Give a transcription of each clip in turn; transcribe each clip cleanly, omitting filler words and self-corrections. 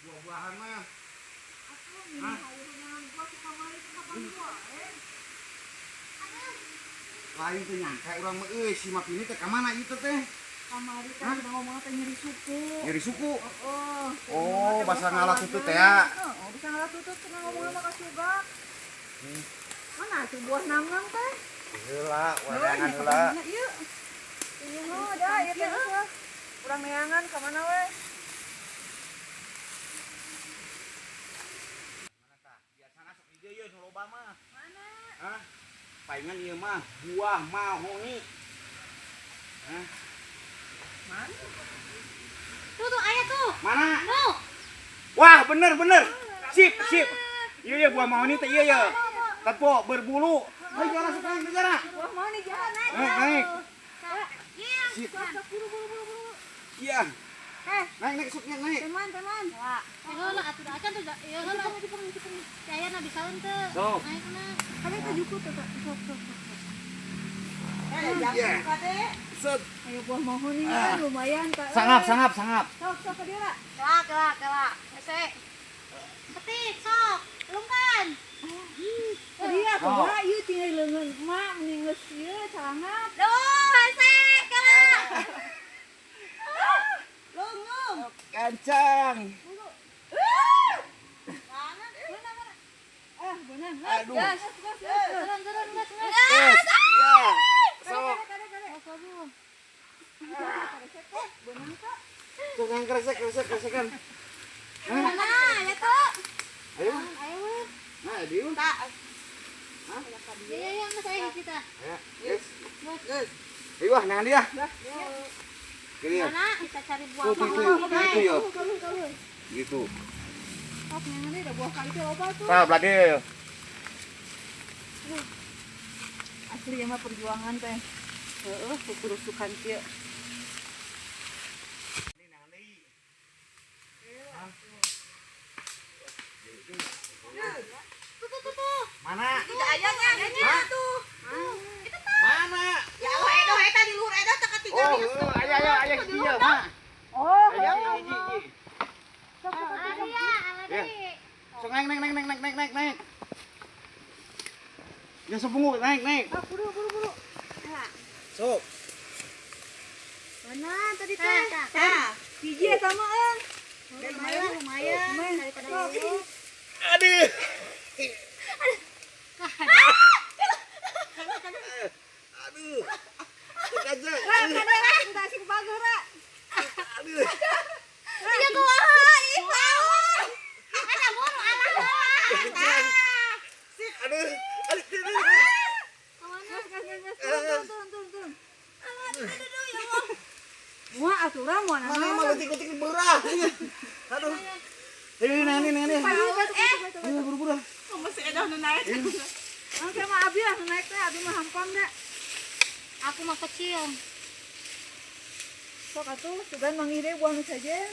Buah-buahan mah. Aku minum sayuran gua suka balik ke kapan gua, Lain teh nyangka urang mah euy si Mapini teh ka mana ieu teh? Kamari teh udah ngomong teh nyeri suku. Nyeri suku. Oh, bahasa ngalah tutut teh ya. Oh, bisa ngalah tutut cenah ngomong sama ka Sugak. Mana tuh buah nangang teh? Heula, warangan heula. Ieu. Ieu mah da ieu teh. Urang neangan ka mana we? Mana tah? Biasana sok di dieu loba mah. Mana? Hah? Palingan ieu mah buah mahoni. Hah? Mana? Tuh ayah tuh. Mana? Tuh. Wah, bener. Sip. Iya buah mahoni teh iya. Tepo berbulu. Ayo jalan sekarang negara. Buah mahoni jalan Naik. Iya. Sip. Buru. Iya. Naik suknya naik. Teman. Wah. Heula atuh da acan tuh da. Ieu heula. Saya na bisa henteu. Sok. Naik na. Kami tajuku tuh. Sok. Iya. Set. Ayo buah mahoni kan lumayan Kak. Sangap. Sok ke dia lah. Kelak. Hese. Petik sok. Lungkan. Dia tuh ieu tinggal leungeun emak mending geus ieu calangap. Duh, hese. Kelak. Leungeum. Kancang. Mana? Benar. Aduh. Gas. Turun. Yes. Iya. Sok. Benar Kak. Sok yang kresek-kresekan. Mana? Ya tuh. Ayo. Ayo. Nah, diun. Ya, mas saya kita. Ya, yes. Ayo nangan dia. Kiri ya. Mana? Kita cari buah Tuh, mahoni. gitu ya. Kalau. Gitu. Oh, yang ini ada buah kali itu loba tuh. Tah, bladil. Asli ya mah perjuangan teh. Heeh, kukurusukan kieu. Tuh. Mana? Tidak ayahnya tuh. Mana? Ya Allah, edo eta di luhur edo teka 3 Oh, ribu. ayah di dia, Mak. Oh, Ayah, iya. ji. Alari. Sok naik. Ya sepunggu, naik. Ah, buru. Sok. Mana tadi teh? Tah, hiji eta mah euy. Lumayan daripada lu. Aduh. Aduh. Kaja. Udah sing bagera. Aduh. Iya kumaha ih lawan. Ada buru alah. Aduh. Turun. Muah aturan muah Mana mah letik-letik beurah. Aduh. Ini. Ayo buru-buru. Masih edo nu naik. Oke mah abi lah naik teh, abi mah hampang da. Aku mah kecil. Sok atuh sugan mangire buah nu sajen.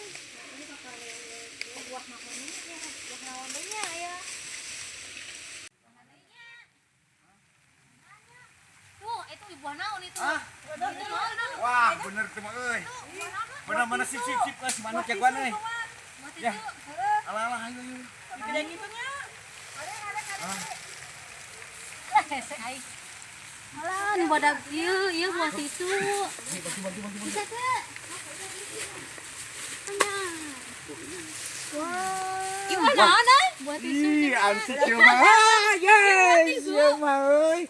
Buah mahoni ya. Buah naon deui nya aya. Tuh, itu buah naon itu? Wah, bener tuh mah euy. Bener-bener sip si manuk ya gua euy. Ya. Alah ayo. Gede gitu nya. Hese ai. Alah, nu badag ieu buah tisu. Bisa teh. Wah. Ieu mana? Buah tisu. Ih, antik ya mah. Yes, ya mah euy.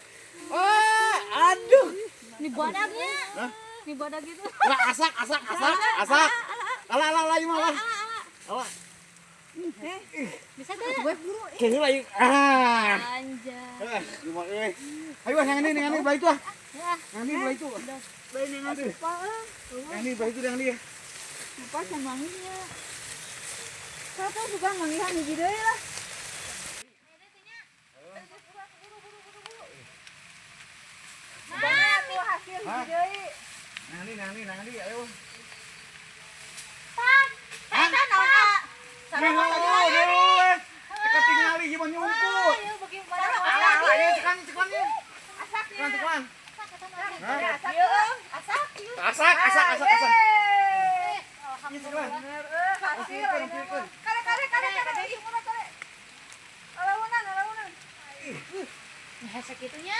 Wah, aduh. Ini badagnya. Ini badag itu. Lah asak. Alah ieu mah lah. Alah. Bisa teh. Kayaknya lagi. Ah. Anjay. Gimana euy. Ayo yang ini balik tuh. Ya. Yang ini balik tuh. Bae nengan supa Yang ini balik tuh yang ini. supa can manginya. Satu sugan mangihan hiji deui lah. Nah, tuh hasil hiji deui. Yang ini, ayo. Eta naon? Aduh. Teka tingali gimana nyumput. Ayo bagi Alah, ya cekan. Asak Cekan. Asak. Asak. Hasil. Kare Nah, sakitunya.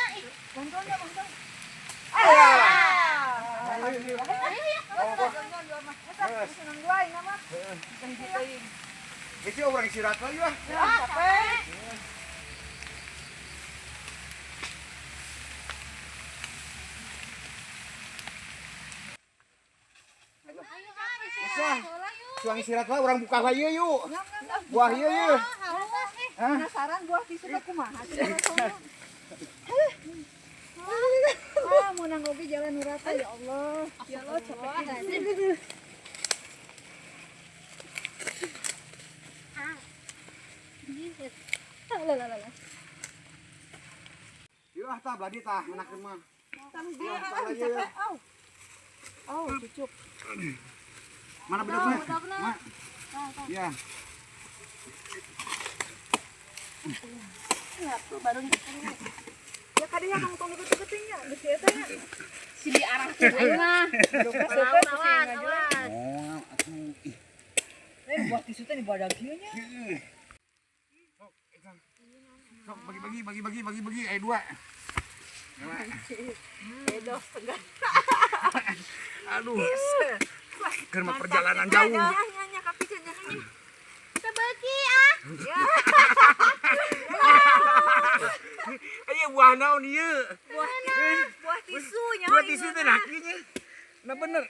Bantuan ya, bantuan. Ayo Ayo ya. Senang dua ini mah. Isi orang istirahat lagi lah. Capek. Ayo, Ha, Bisa. sekolah yuk. Suang istirahat lah, orang buka lagi yuk. Buah iya yuk. Haus eh. Hah? Penasaran buah tisu teh kumaha sih rasanya? Mau nang oge jalan nurata ya Allah. Ya Allah capek. Lah. Yuk ah tah beladi tah menakeun mah. Dia capek. Au, cucuk. Mana bedugna? Ma. Iya. Baru ya kadinya kang tong deket-deketnya geus eta nya. Si diarahkeun aing mah. Awan. Oh, atuh. Buah tisu teh dibadag kieu nya. Sok bagi. Ayo dua. Edos tegas. Aduh. Karena perjalanan jauh. Nya kapikeun nya. Kita bagi ah. Ayo buah naon ieu? Buah tisu nya. Buah tisu teh lakinya. Nah bener.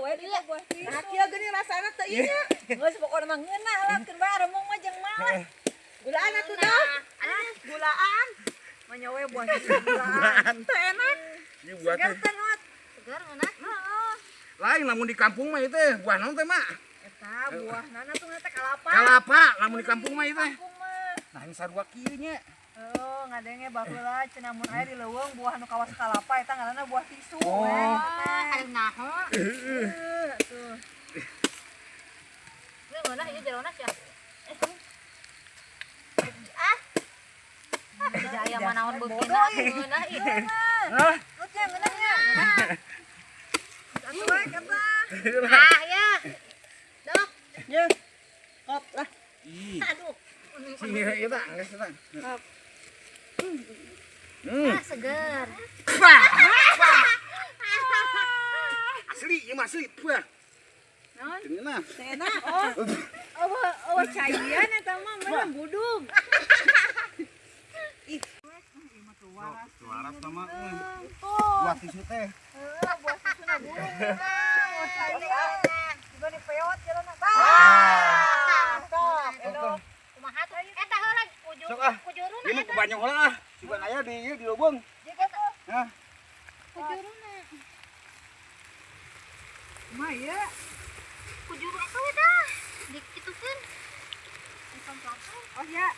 We dia buah tisu. Nah kieu geuning rasana teu ieu nya. Geus pokona mah ngeunah lah keur bae remong mah jeung malah. Gulaan atuh dah. Gulaan. Manya we buah tisu gulaan. Teu enak. Ieu buah teh. Segar enak. Heeh. Lain lamun di kampung mah itu buah naon teh mah? Eta buah nana tuh teh kalapa. Kalapa lamun di kampung mah itu. Kampung mah. Nah ini sarua kieu nya. Oh, ngadenge baheula cenah mun aya di leuweung buah nu kawas kalapa eta ngaranna buah tisu. Oh. Ada naho. Tuh. Ini mana ieu jerona sia. Jaya manaon beukina ngeunah ieu. Hah? Lu teh ngeunahnya. Atuh we kata. Ah ya. Dok. Ye. Kop lah. Ih. Aduh. Sini ieu tah, geus tah. Kop. Ah, segar. Asli, ieu mah asli. Puah. Naon? Cenah. Teh enak. Oh, cairan eta mah mana budung. Ih. Suara sama Tuh. buah tisu teh. Buah tisu na burung. Oh, cairan. Juga dipeot jalan. Sok. Kumaha tuh? Eta heula Sok ah. kujuruna Ieu eta. kebanyakan heula ah. Siga aya di ieu di leuweung. Jika tuh. Hah? Kujuruna. Mah ya. Kujuru eta we dah. Dikitukeun. Oh ya.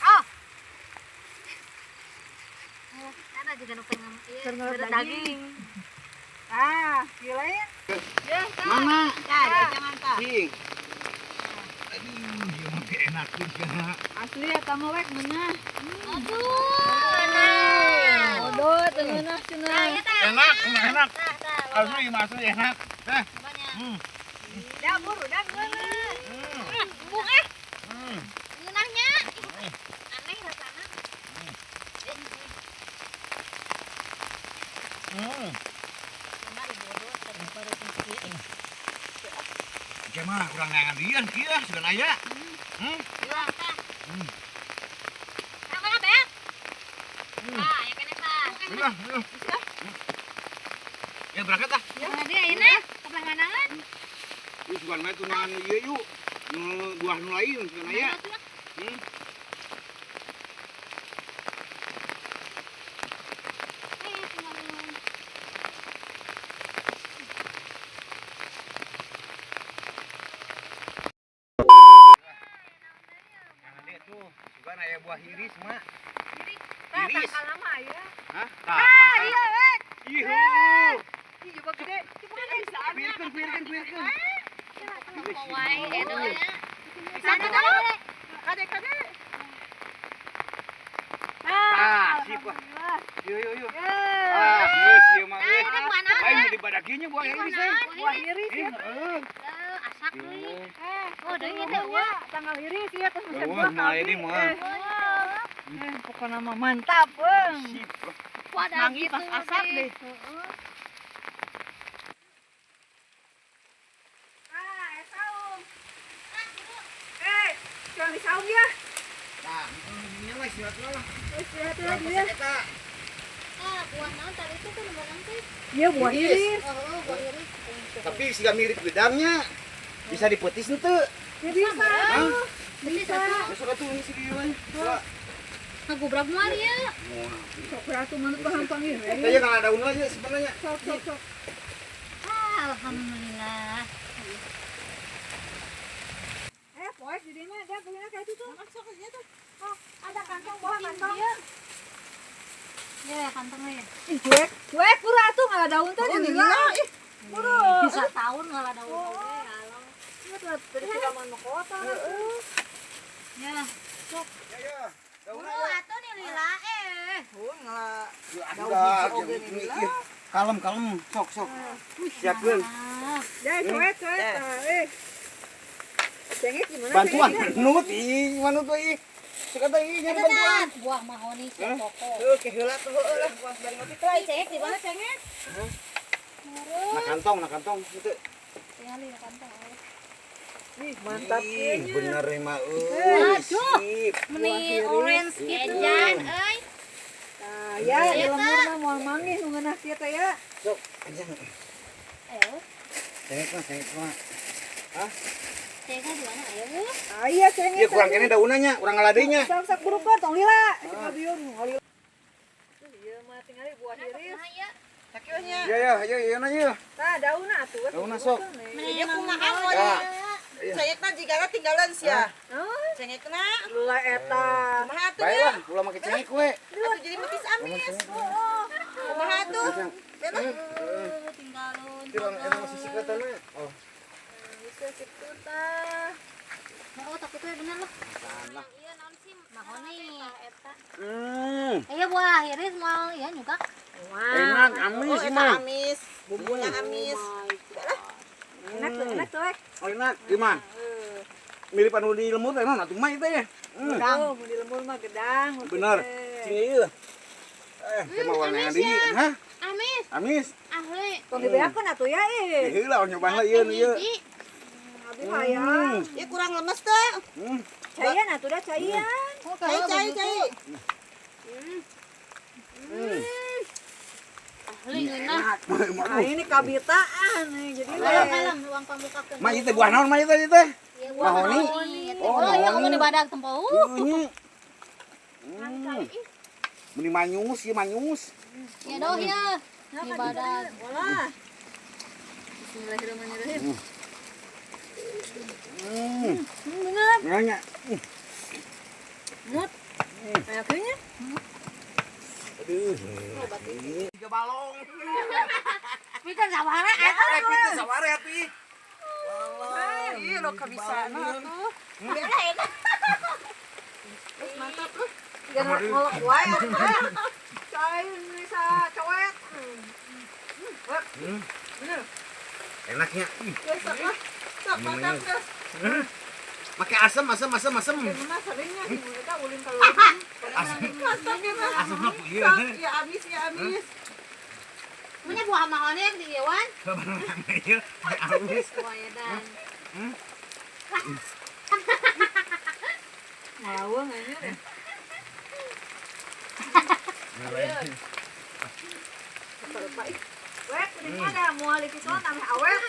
Oh. Karena juga nu pengen ieu Ngeureup daging. Ah, giliin. Mana? Jangan tah. Cing. Aduh, ieu mah teh enak pisan. Asli eta mah wek meunah. Aduh. Enak. Odot meunah cenah. Enak, enak. Asli mah asli enak. Teh. Da buru da geunah. Embung ngeunahnya. Aneh rasana. Ieu mah urang ngadian kieu sugan aya. Yang mana, Beb? Ah, ya kan eta. Udah. Ya berangkat ah. Nah, dia ayeuna kebelah manangan. Ieu sugan mah tunangan ieu yuk. Nu buah nu lain sugan aya. Sugan aya buah iris mah. Iris. Kalama ya. Hah? Iya, wek. Ihu. Ih, coba gede. Coba gede bisa ambil. Kuirkeun. Wae eta we. Sana dulu. Kade. Ah, sip wah. Alhamdulillah. Yuk. Ya. Ah, geus ieu mah Nah, itu mana? Lain mau dibadakinya buah iris teh. Buah iris ya. Asak deui. Oh, deui deui teh ya. Tanggal iris ya terus Oh, mulai ini mah. Oh, Pokoknya mah mantap, Bang. Sip. Wadah Mangi gitu pas asap deh. Saung. Jangan disaung ya. Nah, ini mah silat lah. Istirahat lagi ya. Ah, buah naon tadi itu kan buah naon teh? Iya, buah iris. Oh, buah iris. Tapi siga mirip gedangnya. Bisa dipetis henteu. Ya bisa. Hah? Bisa. Masuk atuh ini si dieu mah. Ngagubrak mah dia. Sok ratu manut paham panggil. Teh ya kalau daun aja sebenarnya. Sok. Ah, alhamdulillah. Poes di mana ada punya kayak itu tuh. Masuk aja tuh. Oh, ada kantong buah kantong. Ya, kantongnya ya. Ih, cuek pura tuh enggak ada daun teh gila. Ih, pura. Bisa tahun nggak ada daun kalau. Iya tuh tadi sudah mau kota. Ya. Ya. Daun Buru atuh nih lila Oh, ngalah. Udah, kalem. Sok. Siapkeun. Ya, cuek. Cengit gimana? Bantuan manut ih. Sekata ih nyari bantuan. buah mahoni pokok. Tuh, ke heula tuh heulah buat bari ngopi. Tuh, cengit di mana cengit? Nah kantong itu. Tinggal di kantong. Ih, mantap Ih, bener mah Aduh. sip. Meni orange gitu. Ejan, euy. Nah, ya, di lemur mah moal manggih nu ngeunah kieu teh ya. Sok, aja. Ayo. Cengek mah. Cengit di mana? Ayo. Ah, iya cengit. Iya kurang kene daunanya, kurang ngaladenya. Sak burukan tong lila. Kabiun ngali. Iya mah tinggal buah iris. Nah, ya. Sakieunya. Iya nanya. Tah daunna atuh. Daunna sok. Meni kumaha Ya. modelnya? Cengitna jigana tinggalan sia. Cengitna lula eta. Kumaha atuh ya? Baiklah, ulah make cengek we. Atuh jadi metis amis. Kumaha atuh? Tinggalun. Emang sisi katana. Oh, Bisa kitu tah. Oh, tapi itu bener lah. Iya, naon sih? Mahoni. Eta. hmm. Buah iris mau ya juga. Enak, amis mah. Amis, bumbunya amis. Enak tuh. Oh, enak, gimana? Mirip anu di lemur teh naon atuh mah ieu teh. Gedang, mun di lemur mah gedang. Bener. Sing ieu. Teh mah warna di, hah? Amis. Ahli. Tong dibeakeun atuh ya Heula nyoba lah ieu ieu. Abi hayang. Ieu kurang lemes teh. Caian atuh dah caian. Cai. Ahli ngeunah. Nah, ini kabitaan nih jadi Kalem uang pambukakeun. Mah ieu teh buah naon mah ieu teh? Iya, buah Mahoni. Oh, iya ngomong di badak tempo. Ini. Meni manyus, ieu manyus. Ya doh ya. Di badak. Walah. Bismillahirrahmanirrahim. Bener. Nanya. Mut. Kayak gini. Aduh. Tiga balong. Pikan sabara Itu saware atuh. Iya lo kabisaan atuh. Mantap lu. Jangan ngolok wae atuh. Cai bisa cowet. Bener. Enaknya. Sok lah. Sok mantap guys. Make asam. Mana seringnya ibu kita ulin kalau Asam. Mantapnya mah. Asamna ku ieu. Ya abis. punya buah mahoni yang di Iwan. Ieu amis. Buah edan. Ngawang aja deh. Wek, ini ada mual di pisau tambah awet.